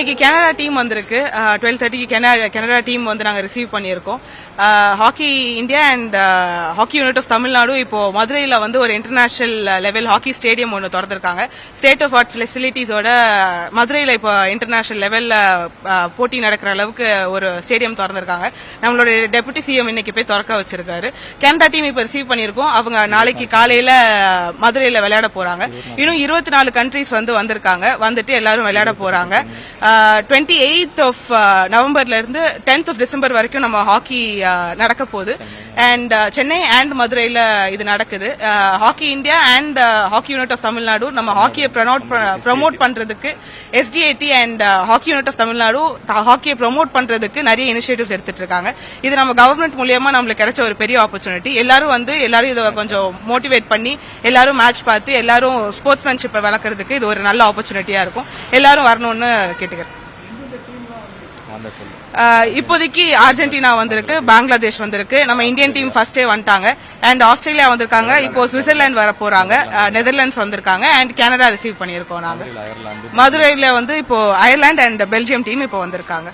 இன்னைக்கு Canada team வந்திருக்கு. 12:30 Canada team வந்து நாங்க ரிசீவ் பண்ணியிருக்கோம். Hockey India and hockey unit of Tamil Nadu இப்போ மதுரையில வந்து ஒரு இன்டர்நேஷனல் லெவல் ஹாக்கி ஸ்டேடியம் ஒன்று திறந்திருக்காங்க. ஸ்டேட் ஆஃப் ஆர்ட் ஃபெசிலிட்டிஸோட மதுரையில இப்போ இன்டர்நேஷனல் லெவல்ல போட்டி நடக்கிற அளவுக்கு ஒரு ஸ்டேடியம் திறந்திருக்காங்க. நம்மளோட டெபுட்டி சிஎம் இன்னைக்கு போய் திறக்க வச்சிருக்காரு. கனடா டீம் இப்போ ரிசீவ் பண்ணியிருக்கோம். அவங்க நாளைக்கு காலையில மதுரையில விளையாட போறாங்க. இன்னும் 24 கண்ட்ரீஸ் வந்திருக்காங்க. வந்துட்டு எல்லாரும் விளையாட போறாங்க. 28th of நவம்பர்ல இருந்து 10th of டிசம்பர் வரைக்கும் நம்ம ஹாக்கி நடக்க போகுது. அண்ட் சென்னை அண்ட் மதுரையில இது நடக்குது. Hockey India and hockey unit of Tamil Nadu நம்ம ஹாக்கியை ப்ரமோட் பண்றதுக்கு SDAT and hockey unit of Tamil Nadu ஹாக்கியை ப்ரமோட் பண்றதுக்கு நிறைய இனிஷியேட்டிவ்ஸ் எடுத்துட்டு இருக்காங்க. இது நம்ம கவர்மெண்ட் மூலியமா நம்மளுக்கு கிடைச்ச ஒரு பெரிய ஆப்பர்ச்சுனிட்டி. எல்லாரும் இதை கொஞ்சம் மோட்டிவேட் பண்ணி எல்லாரும் மேட்ச் பார்த்து எல்லாரும் ஸ்போர்ட்ஸ்மேன்ஷிப்பை வளர்க்கறதுக்கு இது ஒரு நல்ல ஆப்பர்ச்சுனிட்டியா இருக்கும். எல்லாரும் வரணும்னு கேட்டுக்கிறேன். இப்போதைக்கு அர்ஜென்டினா வந்திருக்கு, பங்களாதேஷ் வந்திருக்கு, நம்ம இந்தியன் டீம் ஃபர்ஸ்டே வந்துட்டாங்க. அண்ட் ஆஸ்திரேலியா வந்திருக்காங்க, இப்போ சுவிட்சர்லாந்து வர போறாங்க, நெதர்லாண்ட்ஸ் வந்திருக்காங்க அண்ட் கனடா ரிசீவ் பண்ணியிருக்கோம். நாங்க மதுரையில வந்து இப்போ அயர்லாந்து அண்ட் பெல்ஜியம் டீம் இப்போ வந்திருக்காங்க.